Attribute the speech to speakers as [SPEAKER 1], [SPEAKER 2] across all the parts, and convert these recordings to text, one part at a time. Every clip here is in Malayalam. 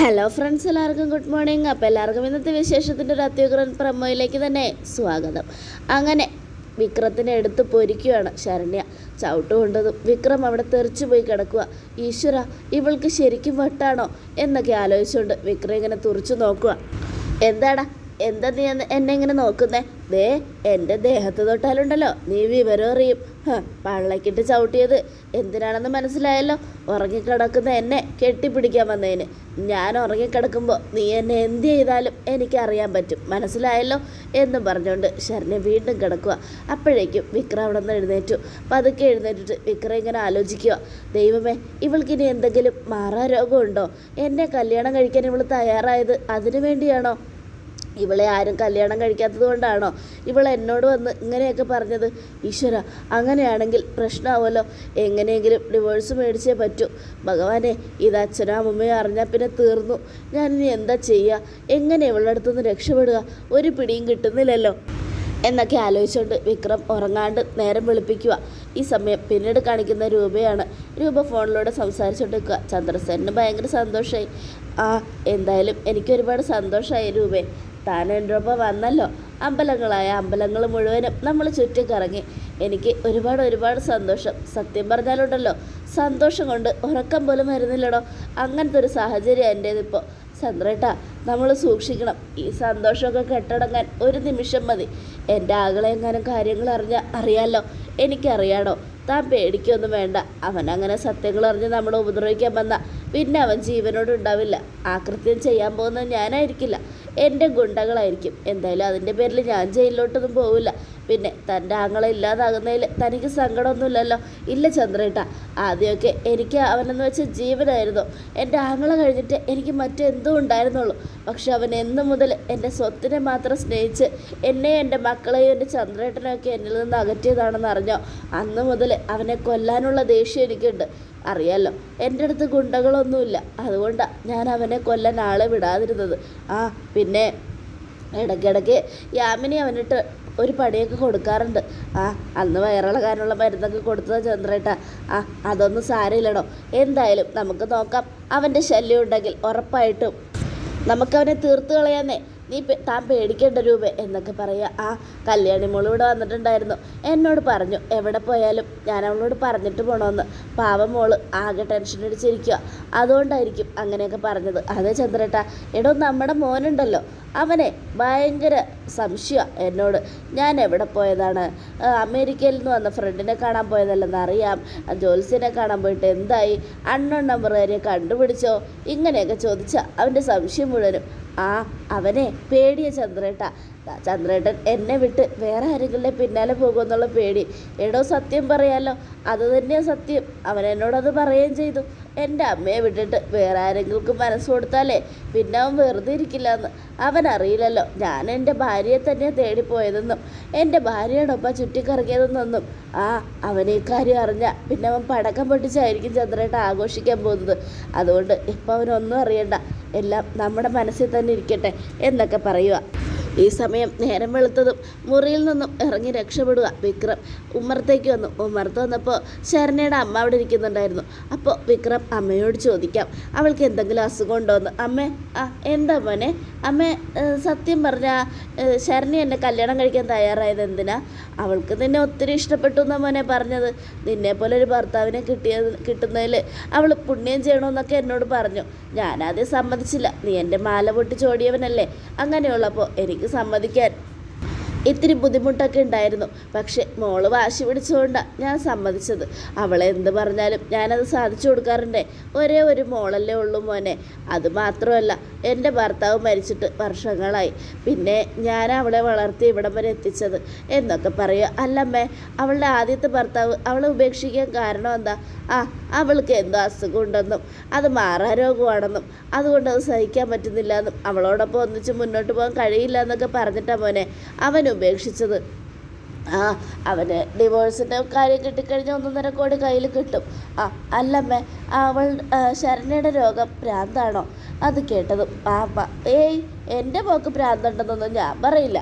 [SPEAKER 1] ഹലോ ഫ്രണ്ട്സ്, എല്ലാവർക്കും ഗുഡ് മോർണിംഗ്. അപ്പോൾ എല്ലാവർക്കും ഇന്നത്തെ വിശേഷത്തിൻ്റെ ഒരു അത്യുഗ്രൻ പ്രമോയിലേക്ക് തന്നെ സ്വാഗതം. അങ്ങനെ വിക്രത്തിനെ എടുത്ത് പൊരിക്കുകയാണ് ശരണ്യ. ചവിട്ട് കൊണ്ടതും വിക്രം അവിടെ തെറിച്ചു പോയി കിടക്കുക. ഈശ്വര, ഇവൾക്ക് ശരിക്കും വട്ടാണോ എന്നൊക്കെ ആലോചിച്ചുകൊണ്ട് വിക്രം ഇങ്ങനെ തുറച്ചു നോക്കുക. എന്താ നീ എന്നെ ഇങ്ങനെ നോക്കുന്നേ? ദേ, എൻ്റെ ദേഹത്ത് തൊട്ടാലുണ്ടല്ലോ നീ വിവരം അറിയും. പള്ളക്കിട്ട് ചവിട്ടിയത് എന്തിനാണെന്ന് മനസ്സിലായല്ലോ. ഉറങ്ങിക്കിടക്കുന്ന എന്നെ കെട്ടിപ്പിടിക്കാൻ വന്നതിന്. ഞാൻ ഉറങ്ങിക്കിടക്കുമ്പോൾ നീ എന്നെ എന്ത് ചെയ്താലും എനിക്കറിയാൻ പറ്റും, മനസ്സിലായല്ലോ എന്ന് പറഞ്ഞുകൊണ്ട് ശരണ്യ വീണ്ടും കിടക്കുക. അപ്പോഴേക്കും വിക്രം അവിടെ നിന്ന് എഴുന്നേറ്റു. പതുക്കെ എഴുന്നേറ്റിട്ട് വിക്രം ഇങ്ങനെ ആലോചിക്കുക. ദൈവമേ, ഇവൾക്കിനി എന്തെങ്കിലും മാറാരോഗമുണ്ടോ? എന്നെ കല്യാണം കഴിക്കാൻ ഇവൾ തയ്യാറായത് അതിനു വേണ്ടിയാണോ? ഇവളെ ആരും കല്യാണം കഴിക്കാത്തത് കൊണ്ടാണോ ഇവൾ എന്നോട് വന്ന് ഇങ്ങനെയൊക്കെ പറഞ്ഞത്? ഈശ്വര, അങ്ങനെയാണെങ്കിൽ പ്രശ്നമാവുമല്ലോ. എങ്ങനെയെങ്കിലും ഡിവോഴ്സ് മേടിച്ചേ പറ്റൂ. ഭഗവാനെ, ഇത് അച്ഛനും അമ്മയും അറിഞ്ഞാൽ പിന്നെ തീർന്നു. ഞാനിനി എന്താ ചെയ്യുക? എങ്ങനെ ഇവളുടെ അടുത്തുനിന്ന് രക്ഷപ്പെടുക? ഒരു പിടിയും കിട്ടുന്നില്ലല്ലോ എന്നൊക്കെ ആലോചിച്ചുകൊണ്ട് വിക്രം ഉറങ്ങാണ്ട് നേരം വെളുപ്പിക്കുക. ഈ സമയം പിന്നീട് കാണിക്കുന്ന രൂപയാണ്. രൂപ ഫോണിലൂടെ സംസാരിച്ചുകൊണ്ട് നിൽക്കുക. ചന്ദ്രസേനന് ഭയങ്കര സന്തോഷമായി. എന്തായാലും എനിക്കൊരുപാട് സന്തോഷമായി രൂപേ. താൻ എൻ്റെ ഒപ്പം വന്നല്ലോ. അമ്പലങ്ങൾ മുഴുവനും നമ്മൾ ചുറ്റിക്കറങ്ങി. എനിക്ക് ഒരുപാട് സന്തോഷം. സത്യം പറഞ്ഞാലുണ്ടല്ലോ, സന്തോഷം കൊണ്ട് ഉറക്കം പോലും വരുന്നില്ലടോ. അങ്ങനത്തെ ഒരു സാഹചര്യം എൻ്റേതിപ്പോൾ. ചന്ദ്രേട്ടാ, നമ്മൾ സൂക്ഷിക്കണം. ഈ സന്തോഷമൊക്കെ കെട്ടടങ്ങാൻ ഒരു നിമിഷം മതി. എൻ്റെ ആകളെങ്ങാനും കാര്യങ്ങൾ അറിയാമല്ലോ. എനിക്കറിയാടോ. താൻ പേടിക്കൊന്നും വേണ്ട. അവനങ്ങനെ സത്യങ്ങൾ അറിഞ്ഞ് നമ്മളെ ഉപദ്രവിക്കാൻ വന്ന പിന്നെ അവൻ ജീവനോട് ഉണ്ടാവില്ല. ആ കൃത്യം ചെയ്യാൻ പോകുന്നത് ഞാനായിരിക്കില്ല, എൻ്റെ ഗുണ്ടകളായിരിക്കും. എന്തായാലും അതിൻ്റെ പേരിൽ ഞാൻ ജയിലിലോട്ടൊന്നും പോവില്ല. പിന്നെ തൻ്റെ ആങ്ങളെ ഇല്ലാതാകുന്നതിൽ തനിക്ക് സങ്കടമൊന്നുമില്ലല്ലോ? ഇല്ല ചന്ദ്രേട്ട, ആദ്യമൊക്കെ എനിക്ക് അവനെന്ന് വെച്ച ജീവനായിരുന്നു. എൻ്റെ ആങ്ങളെ കഴിഞ്ഞിട്ട് എനിക്ക് മറ്റെന്തും ഉണ്ടായിരുന്നുള്ളൂ. പക്ഷെ അവൻ എന്നു മുതൽ എൻ്റെ സ്വത്തിനെ മാത്രം സ്നേഹിച്ച് എന്നെയും എൻ്റെ മക്കളെയും എൻ്റെ ചന്ദ്രേട്ടനെയൊക്കെ എന്നിൽ നിന്ന് അകറ്റിയതാണെന്ന് അറിഞ്ഞോ, അന്ന് മുതൽ അവനെ കൊല്ലാനുള്ള ദേഷ്യം എനിക്കുണ്ട്. അറിയാലോ, എൻ്റെ അടുത്ത് ഗുണ്ടകളൊന്നുമില്ല. അതുകൊണ്ടാണ് ഞാൻ അവനെ കൊല്ലാൻ ആളെ വിടാതിരുന്നത്. പിന്നെ ഇടയ്ക്കിടയ്ക്ക് യാമിനി അവനിട്ട് ഒരു പടിയൊക്കെ കൊടുക്കാറുണ്ട്. അന്ന് വയറിളകാനുള്ള മരുന്നൊക്കെ കൊടുത്തത് ചന്ദ്രേട്ട. അതൊന്നും സാരമില്ലടോ. എന്തായാലും നമുക്ക് നോക്കാം. അവൻ്റെ ശല്യം ഉണ്ടെങ്കിൽ ഉറപ്പായിട്ടും നമുക്കവനെ തീർത്ത് കളയാന്നേ. താൻ പേടിക്കേണ്ട രൂപ എന്നൊക്കെ പറയുക. കല്യാണി മോൾ ഇവിടെ വന്നിട്ടുണ്ടായിരുന്നു. എന്നോട് പറഞ്ഞു എവിടെ പോയാലും ഞാൻ അവളോട് പറഞ്ഞിട്ട് പോകണമെന്ന്. പാവം മോള് ആകെ ടെൻഷൻ അടിച്ചിരിക്കുക. അതുകൊണ്ടായിരിക്കും അങ്ങനെയൊക്കെ പറഞ്ഞത്. അതെ ചന്ദ്രേട്ട, എടോ, നമ്മുടെ മോനുണ്ടല്ലോ, അവനെ ഭയങ്കര സംശയമാണ് എന്നോട്. ഞാൻ എവിടെ പോയതാണ്? അമേരിക്കയിൽ നിന്ന് വന്ന ഫ്രണ്ടിനെ കാണാൻ പോയതല്ലെന്ന് അറിയാം. ജോത്സ്യനെ കാണാൻ പോയിട്ട് എന്തായി? അൺനോൺ നമ്പറുകാരെ കണ്ടുപിടിച്ചോ? ഇങ്ങനെയൊക്കെ ചോദിച്ചാൽ അവൻ്റെ സംശയം മുഴുവനും. അവനെ പേടിയ ചന്ദ്രേട്ടൻ എന്നെ വിട്ട് വേറെ ആരെങ്കിലും പിന്നാലെ പോകുമെന്നുള്ള പേടി. എടോ, സത്യം പറയാലോ, അത് തന്നെയാണ് സത്യം. അവൻ എന്നോടത് പറയുകയും ചെയ്തു. എൻ്റെ അമ്മയെ വിട്ടിട്ട് വേറെ ആരെങ്കിലും മനസ്സ് കൊടുത്താലേ പിന്നെ അവൻ വെറുതെ ഇരിക്കില്ല എന്ന്. അവനറിയില്ലല്ലോ ഞാൻ എൻ്റെ ഭാര്യയെ തന്നെയാണ് തേടിപ്പോയതെന്നും എൻ്റെ ഭാര്യയോടൊപ്പം ചുറ്റിക്കറങ്ങിയതെന്നൊന്നും. അവനെ ഇക്കാര്യം അറിഞ്ഞാൽ പിന്നെ അവൻ പടക്കം പൊട്ടിച്ചായിരിക്കും ചന്ദ്രേട്ട ആഘോഷിക്കാൻ പോകുന്നത്. അതുകൊണ്ട് ഇപ്പം അവനൊന്നും അറിയണ്ട, എല്ലാം നമ്മുടെ മനസ്സിൽ തന്നെ ഇരിക്കട്ടെ എന്നൊക്കെ പറയുക. ഈ സമയം നേരം വെളുത്തതും മുറിയിൽ നിന്നും ഇറങ്ങി രക്ഷപ്പെടുക വിക്രം ഉമ്മറത്തേക്ക് വന്നു. ഉമ്മറത്ത് വന്നപ്പോൾ ശരണ്യയുടെ അമ്മ അവിടെ ഇരിക്കുന്നുണ്ടായിരുന്നു. അപ്പോൾ വിക്രം അമ്മയോട് ചോദിക്കാം, അവൾക്ക് എന്തെങ്കിലും അസുഖം ഉണ്ടോയെന്ന്. അമ്മേ, എന്താ മോനെ? അമ്മേ, സത്യം പറഞ്ഞാൽ ശരണ്യ എന്നെ കല്യാണം കഴിക്കാൻ തയ്യാറായത് എന്തിനാ? അവൾക്ക് നിന്നെ ഒത്തിരി ഇഷ്ടപ്പെട്ടു എന്നാണ് മോനെ പറഞ്ഞത്. നിന്നെപ്പോലെ ഒരു ഭർത്താവിനെ കിട്ടുന്നതിൽ അവൾ പുണ്യം ചെയ്യണമെന്നൊക്കെ എന്നോട് പറഞ്ഞു. ഞാനാദ്യം സമ്മതിച്ചില്ല. നീ എൻ്റെ മാല പൊട്ടി ചോടിയവനല്ലേ. അങ്ങനെയുള്ളപ്പോൾ എനിക്ക് സമ്മതിക്കാൻ ഇത്തിരി ബുദ്ധിമുട്ടൊക്കെ ഉണ്ടായിരുന്നു. പക്ഷെ മോള് വാശി പിടിച്ചുകൊണ്ടാണ് ഞാൻ സമ്മതിച്ചത്. അവളെ എന്ത് പറഞ്ഞാലും ഞാനത് സാധിച്ചു കൊടുക്കാറുണ്ടേ. ഒരേ ഒരു മോളല്ലേ ഉള്ളൂ മോനെ. അതുമാത്രമല്ല, എൻ്റെ ഭർത്താവ് മരിച്ചിട്ട് വർഷങ്ങളായി. പിന്നെ ഞാൻ അവളെ വളർത്തി ഇവിടം വരെ എത്തിച്ചത് എന്നൊക്കെ പറയുക. അല്ലമ്മേ, അവളുടെ ആദ്യത്തെ ഭർത്താവ് അവളെ ഉപേക്ഷിക്കാൻ കാരണം എന്താ? അവൾക്ക് എന്തോ അസുഖമുണ്ടെന്നും അത് മാറാരോഗമാണെന്നും അതുകൊണ്ട് അത് സഹിക്കാൻ പറ്റുന്നില്ല എന്നും അവളോടൊപ്പം ഒന്നിച്ച് മുന്നോട്ട് പോകാൻ കഴിയില്ല എന്നൊക്കെ പറഞ്ഞിട്ടാണ് മോനെ അവൻ ഉപേക്ഷിച്ചത്. അവന് ഡിവോഴ്സിൻ്റെ കാര്യം കിട്ടിക്കഴിഞ്ഞാൽ 1.5 കോടി കയ്യിൽ കിട്ടും. അല്ലമ്മേ, അവൾ ശരണ്യയുടെ രോഗം ഭ്രാന്താണോ? അത് കേട്ടതും എൻ്റെ മോക്ക് ഭ്രാന്തുണ്ടെന്നൊന്നും ഞാൻ പറയില്ല.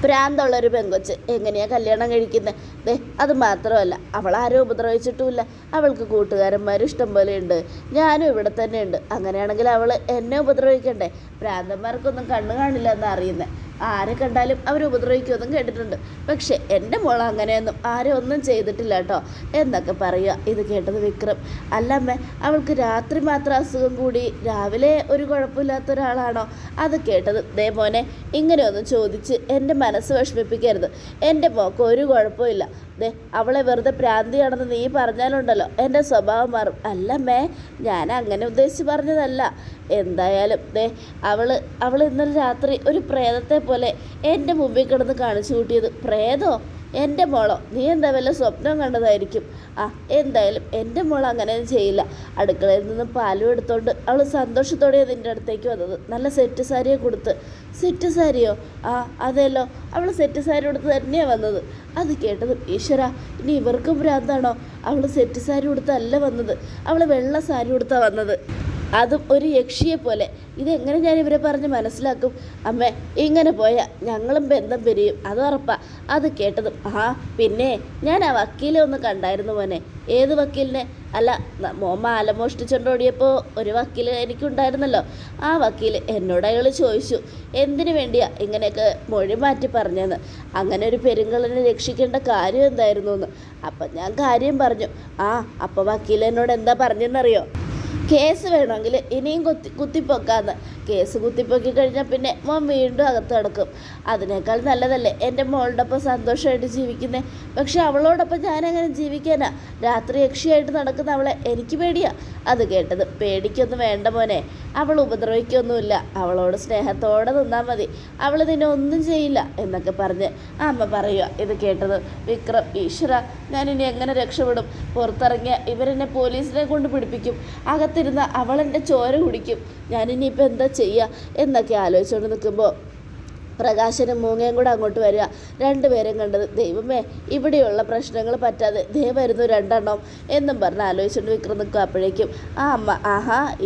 [SPEAKER 1] ഭ്രാന്തുള്ളൊരു പെങ്കൊച്ച് എങ്ങനെയാണ് കല്യാണം കഴിക്കുന്നത്? ദേ അത് മാത്രമല്ല, അവൾ ആരും ഉപദ്രവിച്ചിട്ടുമില്ല. അവൾക്ക് കൂട്ടുകാരന്മാരും ഇഷ്ടം പോലെ ഉണ്ട്. ഞാനും ഇവിടെ തന്നെ ഉണ്ട്. അങ്ങനെയാണെങ്കിൽ അവൾ എന്നെ ഉപദ്രവിക്കണ്ടേ? ഭ്രാന്തന്മാർക്കൊന്നും കണ്ണു കാണില്ല എന്ന് അറിയുന്നത്. ആരെ കണ്ടാലും അവർ ഉപദ്രവിക്കുമെന്നും കേട്ടിട്ടുണ്ട്. പക്ഷേ എൻ്റെ മോൾ അങ്ങനെയൊന്നും ആരും ഒന്നും ചെയ്തിട്ടില്ല കേട്ടോ എന്നൊക്കെ പറയുക. ഇത് കേട്ടത് വിക്രം, അല്ലമ്മേ അവൾക്ക് രാത്രി മാത്രം അസുഖം കൂടി രാവിലെ ഒരു കുഴപ്പമില്ലാത്ത ഒരാളാണോ? അത് കേട്ടത്, ദേ മോനെ ഇങ്ങനെയൊന്നും ചോദിച്ച് എൻ്റെ മനസ്സ് വിഷമിപ്പിക്കരുത്. എൻ്റെ മോൾക്ക് ഒരു കുഴപ്പമില്ല. ദേ അവളെ വെറുതെ ഭ്രാന്തിയാണെന്ന് നീ പറഞ്ഞാലുണ്ടല്ലോ എൻ്റെ സ്വഭാവം മാറും. അല്ലമ്മേ ഞാൻ അങ്ങനെ ഉദ്ദേശിച്ച് പറഞ്ഞതല്ല. എന്തായാലും ദേ അവൾ ഇന്നലെ രാത്രി ഒരു പ്രേതത്തെ പോലെ എൻ്റെ മുമ്പിൽ കിടന്ന് കാണിച്ചു കൂട്ടിയത്. പ്രേതോ? എൻ്റെ മോളോ? നീ എന്താ വല്ല സ്വപ്നം കണ്ടതായിരിക്കും. എന്തായാലും എൻ്റെ മോൾ അങ്ങനെ ചെയ്യില്ല. അടുക്കളയിൽ നിന്ന് പാലും എടുത്തോണ്ട് അവൾ സന്തോഷത്തോടെ നിൻ്റെ അടുത്തേക്ക് വന്നത്. നല്ല സെറ്റ് സാരിയെ കൊടുത്ത്. സെറ്റ് സാരിയോ? അതെല്ലോ, അവൾ സെറ്റ് സാരി കൊടുത്ത് തന്നെയാണ് വന്നത്. അത് കേട്ടതും, ഈശ്വര ഇനി ഇവർക്കും ഭ്രാന്താണോ? അവൾ സെറ്റ് സാരി കൊടുത്തല്ല വന്നത്, അവൾ വെള്ള സാരി കൊടുത്താണ് വന്നത്. അതും ഒരു യക്ഷിയെ പോലെ. ഇതെങ്ങനെ ഞാൻ ഇവരെ പറഞ്ഞ് മനസ്സിലാക്കും? അമ്മേ ഇങ്ങനെ പോയാൽ ഞങ്ങളും ബന്ധം പിരിയും, അത് ഉറപ്പാ. അത് കേട്ടതും, പിന്നെ ഞാൻ ആ വക്കീലെ ഒന്ന് കണ്ടായിരുന്നു മോനെ. ഏത് വക്കീലിനെ? അല്ല, മാല മോഷ്ടിച്ചുകൊണ്ടോടിയപ്പോൾ ഒരു വക്കീൽ എനിക്കുണ്ടായിരുന്നല്ലോ. ആ വക്കീൽ എന്നോട് അയാൾ ചോദിച്ചു എന്തിനു വേണ്ടിയാ ഇങ്ങനെയൊക്കെ മൊഴി മാറ്റി പറഞ്ഞതെന്ന്. അങ്ങനെ ഒരു പെരുങ്കളനെ രക്ഷിക്കേണ്ട കാര്യം എന്തായിരുന്നു എന്ന്. അപ്പം ഞാൻ കാര്യം പറഞ്ഞു. അപ്പോൾ വക്കീൽ എന്നോട് എന്താ പറഞ്ഞെന്നറിയോ? കേസ് വേണമെങ്കിൽ ഇനിയും കുത്തിപ്പൊക്കാന്ന്. കേസ് കുത്തിപ്പൊക്കി കഴിഞ്ഞാൽ പിന്നെ മോൻ വീണ്ടും അകത്ത് കിടക്കും. അതിനേക്കാൾ നല്ലതല്ലേ എൻ്റെ മോളുടെ ഒപ്പം സന്തോഷമായിട്ട് ജീവിക്കുന്നത്. പക്ഷെ അവളോടൊപ്പം ഞാനങ്ങനെ ജീവിക്കാനാ? രാത്രി യക്ഷിയായിട്ട് നടക്കുന്ന അവളെ എനിക്ക് പേടിയാ. അത് കേട്ടത്, പേടിക്കൊന്നും വേണ്ട മോനെ, അവൾ ഉപദ്രവിക്കൊന്നുമില്ല. അവളോട് സ്നേഹത്തോടെ നിന്നാൽ മതി. അവൾ നിന്നെ ഒന്നും ചെയ്യില്ല എന്നൊക്കെ പറഞ്ഞ് അമ്മ പറയുക. ഇത് കേട്ടത് വിക്രം, ഈശ്വര ഞാനിനി എങ്ങനെ രക്ഷപ്പെടും? പുറത്തിറങ്ങിയ ഇവരെന്നെ പോലീസിനെ കൊണ്ട് പിടിപ്പിക്കും. അകത്തിരുന്ന അവളെൻ്റെ ചോര കുടിക്കും. ഞാനിനിയിപ്പോൾ എന്താ ചെയ്യുക എന്നൊക്കെ ആലോചിച്ചുകൊണ്ട് നിൽക്കുമ്പോൾ പ്രകാശനും മൂങ്ങയും കൂടെ അങ്ങോട്ട് വരിക. രണ്ടുപേരും കണ്ടത്, ദൈവമേ ഇവിടെയുള്ള പ്രശ്നങ്ങൾ പറ്റാതെ ദേ വരുന്നു രണ്ടെണ്ണം എന്നും പറഞ്ഞ് ആലോചിച്ചുകൊണ്ട് വിക്രം നിൽക്കും. അപ്പോഴേക്കും അമ്മ,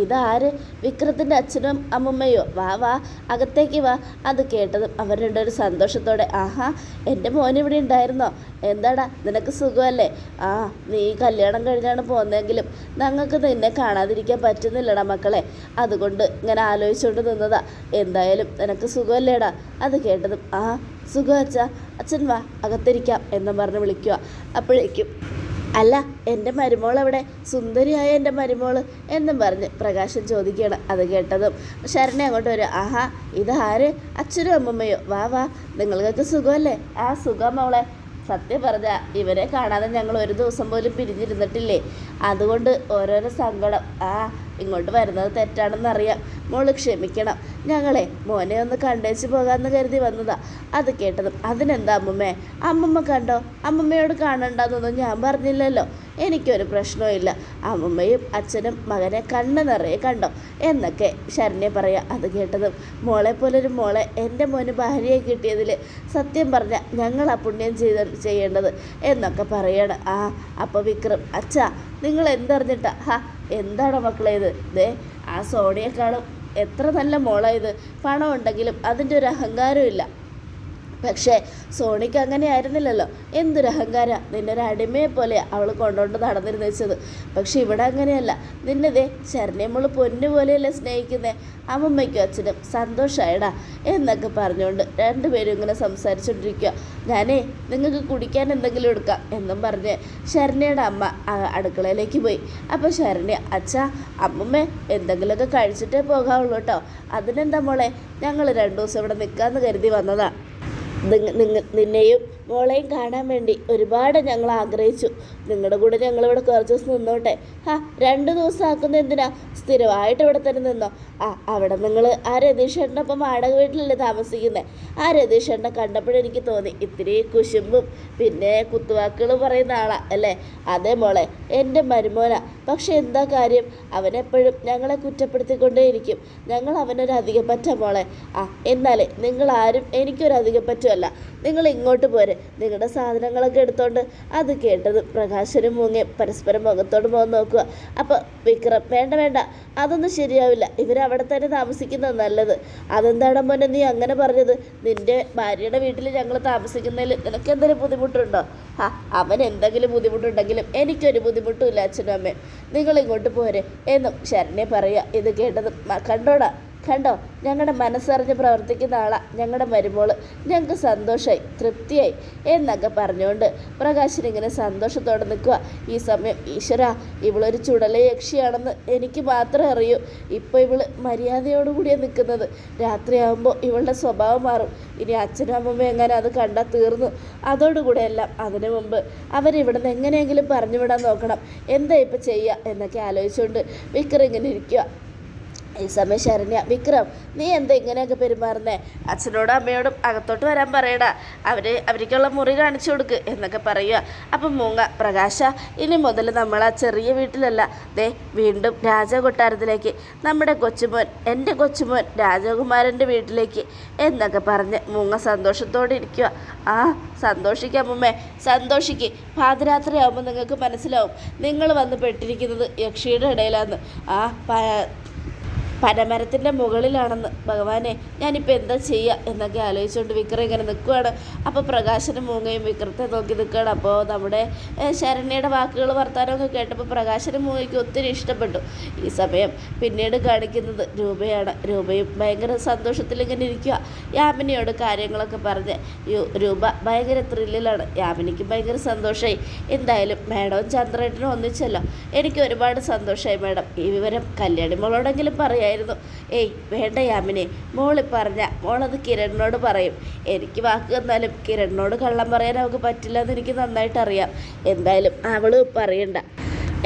[SPEAKER 1] ഇതാര്? വിക്രത്തിൻ്റെ അച്ഛനും അമ്മമ്മയോ? വാ അകത്തേക്ക് വാ. അത് കേട്ടതും അവർ രണ്ടൊരു സന്തോഷത്തോടെ, എൻ്റെ മോനിവിടെ ഉണ്ടായിരുന്നോ? എന്താടാ നിനക്ക് സുഖമല്ലേ? നീ കല്യാണം കഴിഞ്ഞാണ് പോകുന്നതെങ്കിലും ഞങ്ങൾക്ക് നിന്നെ കാണാതിരിക്കാൻ പറ്റുന്നില്ലടാ മക്കളെ. അതുകൊണ്ട് ഇങ്ങനെ ആലോചിച്ചുകൊണ്ട് നിന്നതാ. എന്തായാലും നിനക്ക് സുഖമല്ലേടാ? അത് കേട്ടതും, സുഖം അച്ഛാ, അച്ഛൻ വാ അകത്തിരിക്കാം എന്നും പറഞ്ഞ് വിളിക്കുക. അപ്പോഴേക്കും, അല്ല എൻ്റെ മരുമോൾ എവിടെ? സുന്ദരിയായ എൻ്റെ മരുമോൾ എന്നും പറഞ്ഞ് പ്രകാശൻ ചോദിക്കുകയാണ്. അത് കേട്ടതും ശരണ അങ്ങോട്ട് വരും. ഇതാര്? അച്ഛനും അമ്മമ്മയോ? വാ നിങ്ങൾക്കൊക്കെ സുഖമല്ലേ? സുഖം മോളെ. സത്യം പറഞ്ഞാൽ ഇവരെ കാണാതെ ഞങ്ങൾ ഒരു ദിവസം പോലും പിരിഞ്ഞിരുന്നിട്ടില്ലേ. അതുകൊണ്ട് ഓരോരോ സങ്കടം. ഇങ്ങോട്ട് വരുന്നത് തെറ്റാണെന്നറിയാം. മോള് ക്ഷമിക്കണം. ഞങ്ങളെ മോനെ ഒന്ന് കണ്ടേച്ച് പോകാമെന്ന് കരുതി വന്നതാ. അത് കേട്ടതും, അതിനെന്താ അമ്മമ്മേ? അമ്മമ്മ കണ്ടോ? അമ്മമ്മയോട് കാണണ്ടെന്നൊന്നും ഞാൻ പറഞ്ഞില്ലല്ലോ. എനിക്കൊരു പ്രശ്നവും ഇല്ല. അമ്മമ്മയും അച്ഛനും മകനെ കണ്ണ് നിറയെ കണ്ടോ എന്നൊക്കെ ശരണ്യ പറയാം. അത് കേട്ടതും, മോളെ പോലൊരു മോളെ എൻ്റെ മോന് ഭാര്യയെ കിട്ടിയതിൽ സത്യം പറഞ്ഞാൽ ഞങ്ങൾ ആ പുണ്യം ചെയ്യേണ്ടത് എന്നൊക്കെ പറയാണ്. അപ്പോൾ വിക്രം, അച്ഛാ നിങ്ങൾ എന്തറിഞ്ഞിട്ടാ? എന്താണ് മക്കളെ ഇത്? ദേ ആ സോണിയെക്കാളും എത്ര നല്ല മോളായത്. പണം ഉണ്ടെങ്കിലും അതിൻ്റെ ഒരു അഹങ്കാരമില്ല. പക്ഷേ സോണിക്ക് അങ്ങനെ ആയിരുന്നില്ലല്ലോ. എന്തൊരു അഹങ്കാര! നിന്നൊരു അടിമയെ പോലെ അവൾ കൊണ്ടുകൊണ്ട് നടന്നിരുന്നു വെച്ചത്. പക്ഷെ ഇവിടെ അങ്ങനെയല്ല. നിന്നതേ ശരണ്യമോൾ പൊന്നുപോലെയല്ലേ സ്നേഹിക്കുന്നേ. അമ്മമ്മയ്ക്കും അച്ഛനും സന്തോഷമായിടാ എന്നൊക്കെ പറഞ്ഞുകൊണ്ട് രണ്ടുപേരും ഇങ്ങനെ സംസാരിച്ചുകൊണ്ടിരിക്കുക. ഞാനേ നിങ്ങൾക്ക് കുടിക്കാൻ എന്തെങ്കിലും എടുക്കാം എന്നും പറഞ്ഞ് ശരണ്യയുടെ അമ്മ അടുക്കളയിലേക്ക് പോയി. അപ്പോൾ ശരണ്യ, അച്ഛാ അമ്മമ്മേ എന്തെങ്കിലുമൊക്കെ കഴിച്ചിട്ടേ പോകാവുള്ളൂ കേട്ടോ. അതിനെന്താ മോളെ, ഞങ്ങൾ 2 ദിവസം ഇവിടെ നിൽക്കാമെന്ന് കരുതി വന്നതാ. നിന്നെയും മോളെയും കാണാൻ വേണ്ടി ഒരുപാട് ഞങ്ങൾ ആഗ്രഹിച്ചു. നിങ്ങളുടെ കൂടെ ഞങ്ങളിവിടെ കുറച്ച് ദിവസം നിന്നോട്ടെ. 2 ദിവസം ആക്കുന്ന എന്തിനാ? സ്ഥിരമായിട്ട് ഇവിടെ തന്നെ നിന്നോ. അവിടെ നിങ്ങൾ ആ രതീഷേട്ടൻ്റെ ഒപ്പം വാടക വീട്ടിലല്ലേ താമസിക്കുന്നത്. ആ രതീഷേട്ടനെ കണ്ടപ്പോഴെനിക്ക് തോന്നി ഇത്തിരി കുശുമ്പും പിന്നെ കുത്തുവാക്കുകൾ പറയുന്ന ആളാ അല്ലേ? അതേ മോളെ, എൻ്റെ മരുമോനാ. പക്ഷെ എന്താ കാര്യം? അവനെപ്പോഴും ഞങ്ങളെ കുറ്റപ്പെടുത്തിക്കൊണ്ടേയിരിക്കും. ഞങ്ങൾ അവനൊരു അധികപ്പറ്റ മോളെ. എന്നാലേ നിങ്ങളാരും എനിക്കൊരു അധികപ്പറ്റുമല്ല. നിങ്ങൾ ഇങ്ങോട്ട് പോരെ. നിങ്ങളുടെ സാധനങ്ങളൊക്കെ എടുത്തോണ്ട്. അത് കേട്ടത് പ്രകാശനും മൂങ്ങയും പരസ്പരം മുഖത്തോട് മുഖം നോക്കുക. അപ്പോൾ വിക്രം, വേണ്ട വേണ്ട, അതൊന്നും ശരിയാവില്ല, ഇവരവിടെ തന്നെ താമസിക്കുന്നത് നല്ലത്. അതെന്താണ് മോനെ നീ അങ്ങനെ പറഞ്ഞത്? നിൻ്റെ ഭാര്യയുടെ വീട്ടിൽ ഞങ്ങൾ താമസിക്കുന്നതിൽ നിനക്ക് എന്തെങ്കിലും ബുദ്ധിമുട്ടുണ്ടോ? അവൻ എന്തെങ്കിലും ബുദ്ധിമുട്ടുണ്ടെങ്കിലും എനിക്കൊരു ബുദ്ധിമുട്ടുമില്ല അച്ഛനും അമ്മയും, നിങ്ങളിങ്ങോട്ട് പോരെ എന്നും ശരണ്യ പറയുക. ഇത് കേട്ടത് കണ്ടോടാ, കണ്ടോ, ഞങ്ങളുടെ മനസ്സറിഞ്ഞ് പ്രവർത്തിക്കുന്ന ആളാണ് ഞങ്ങളുടെ മരുമോള്, ഞങ്ങൾക്ക് സന്തോഷമായി, തൃപ്തിയായി എന്നൊക്കെ പറഞ്ഞുകൊണ്ട് പ്രകാശിനിങ്ങനെ സന്തോഷത്തോടെ നിൽക്കുക. ഈ സമയം ഈശ്വര, ഇവളൊരു ചുടല യക്ഷിയാണെന്ന് എനിക്ക് മാത്രമേ അറിയൂ. ഇപ്പോൾ ഇവള് മര്യാദയോടുകൂടിയാണ് നിൽക്കുന്നത്. രാത്രിയാകുമ്പോൾ ഇവളുടെ സ്വഭാവം മാറും. ഇനി അച്ഛനും അമ്മമ്മയും എങ്ങനെ അത് കണ്ടാൽ തീർന്നു. അതോടുകൂടെ എല്ലാം അതിനു മുമ്പ് അവരിവിടെ നിന്ന് എങ്ങനെയെങ്കിലും പറഞ്ഞു വിടാൻ നോക്കണം. എന്താ ഇപ്പം ചെയ്യുക എന്നൊക്കെ ആലോചിച്ചുകൊണ്ട് വിക്രം ഇങ്ങനെ ഇരിക്കുക. ഈ സമയം ശരണ്യ, വിക്രം നീ എന്താ ഇങ്ങനെയൊക്കെ പെരുമാറുന്നേ? അച്ഛനോടും അമ്മയോടും അകത്തോട്ട് വരാൻ പറയടാ, അവർക്കുള്ള മുറി കാണിച്ചു കൊടുക്ക് എന്നൊക്കെ പറയുക. അപ്പം മൂങ്ങ, പ്രകാശ, ഇനി മുതൽ നമ്മൾ ആ ചെറിയ വീട്ടിലല്ല, വീണ്ടും രാജകൊട്ടാരത്തിലേക്ക്, നമ്മുടെ കൊച്ചുമോൻ, എൻ്റെ കൊച്ചുമോൻ രാജകുമാരൻ്റെ വീട്ടിലേക്ക് എന്നൊക്കെ പറഞ്ഞ് മൂങ്ങ സന്തോഷത്തോടെ ഇരിക്കുക. സന്തോഷിക്കാം മുമ്മേ, സന്തോഷിക്ക്. പാതിരാത്രി ആകുമ്പോൾ നിങ്ങൾക്ക് മനസ്സിലാവും നിങ്ങൾ വന്ന് പെട്ടിരിക്കുന്നത് യക്ഷിയുടെ ഇടയിലാന്ന്. പനമരത്തിൻ്റെ മുകളിലാണെന്ന്. ഭഗവാനെ, ഞാനിപ്പോൾ എന്താ ചെയ്യുക എന്നൊക്കെ ആലോചിച്ചുകൊണ്ട് വിക്രം ഇങ്ങനെ നിൽക്കുകയാണ്. അപ്പോൾ പ്രകാശനും മൂങ്ങയും വിക്രത്തെ നോക്കി നിൽക്കുകയാണ്. അപ്പോൾ നമ്മുടെ ശരണ്യയുടെ വാക്കുകൾ വർത്താനമൊക്കെ കേട്ടപ്പോൾ പ്രകാശനും മൂങ്ങയ്ക്ക് ഒത്തിരി ഇഷ്ടപ്പെട്ടു. ഈ സമയം പിന്നീട് കാണിക്കുന്നത് രൂപയാണ്. രൂപയും ഭയങ്കര സന്തോഷത്തിൽ ഇങ്ങനെ ഇരിക്കുക. യാമിനിയോട് കാര്യങ്ങളൊക്കെ പറഞ്ഞ് രൂപ ഭയങ്കര ത്രില്ലിലാണ്. യാമിനിക്ക് ഭയങ്കര സന്തോഷമായി. എന്തായാലും മേഡവും ചന്ദ്രേട്ടനും ഒന്നിച്ചല്ലോ, എനിക്ക് ഒരുപാട് സന്തോഷമായി മേഡം. ഈ വിവരം കല്യാണി മോളോടെങ്കിലും പറയാം. ഏയ് വേണ്ട യാമിനെ, മോളി പറഞ്ഞ മോളത് കിരണിനോട് പറയും. എനിക്ക് വാക്ക് തന്നാലും കിരണിനോട് കള്ളം പറയാൻ അവൾക്ക് പറ്റില്ല എന്ന് എനിക്ക് നന്നായിട്ട് അറിയാം. എന്തായാലും അവള് പറയണ്ട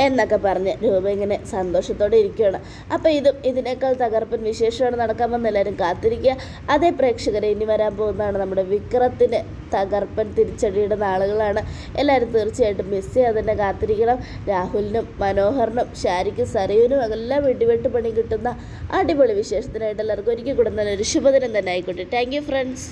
[SPEAKER 1] എന്നൊക്കെ പറഞ്ഞ് രൂപ ഇങ്ങനെ സന്തോഷത്തോടെ ഇരിക്കുകയാണ്. അപ്പോൾ ഇതിനേക്കാൾ തകർപ്പൻ വിശേഷമാണ് നടക്കാൻ വന്ന് എല്ലാവരും കാത്തിരിക്കുക. അതേ പ്രേക്ഷകരെ, ഇനി വരാൻ പോകുന്നതാണ് നമ്മുടെ വിക്രത്തിന് തകർപ്പൻ തിരിച്ചടിയുടെ നാളുകളാണ്. എല്ലാവരും തീർച്ചയായിട്ടും മിസ് ചെയ്യാതെ തന്നെ കാത്തിരിക്കണം. രാഹുലിനും മനോഹറിനും ഷാരിക്കും സരയുനും എല്ലാം വെടിവെട്ട് പണി കിട്ടുന്ന അടിപൊളി വിശേഷത്തിനായിട്ട് എല്ലാവർക്കും ഒരിക്കൽ കൂടെ തന്നെ ഒരു ശുഭദിനം തന്നെ ആയിക്കോട്ടെ. Thank you friends.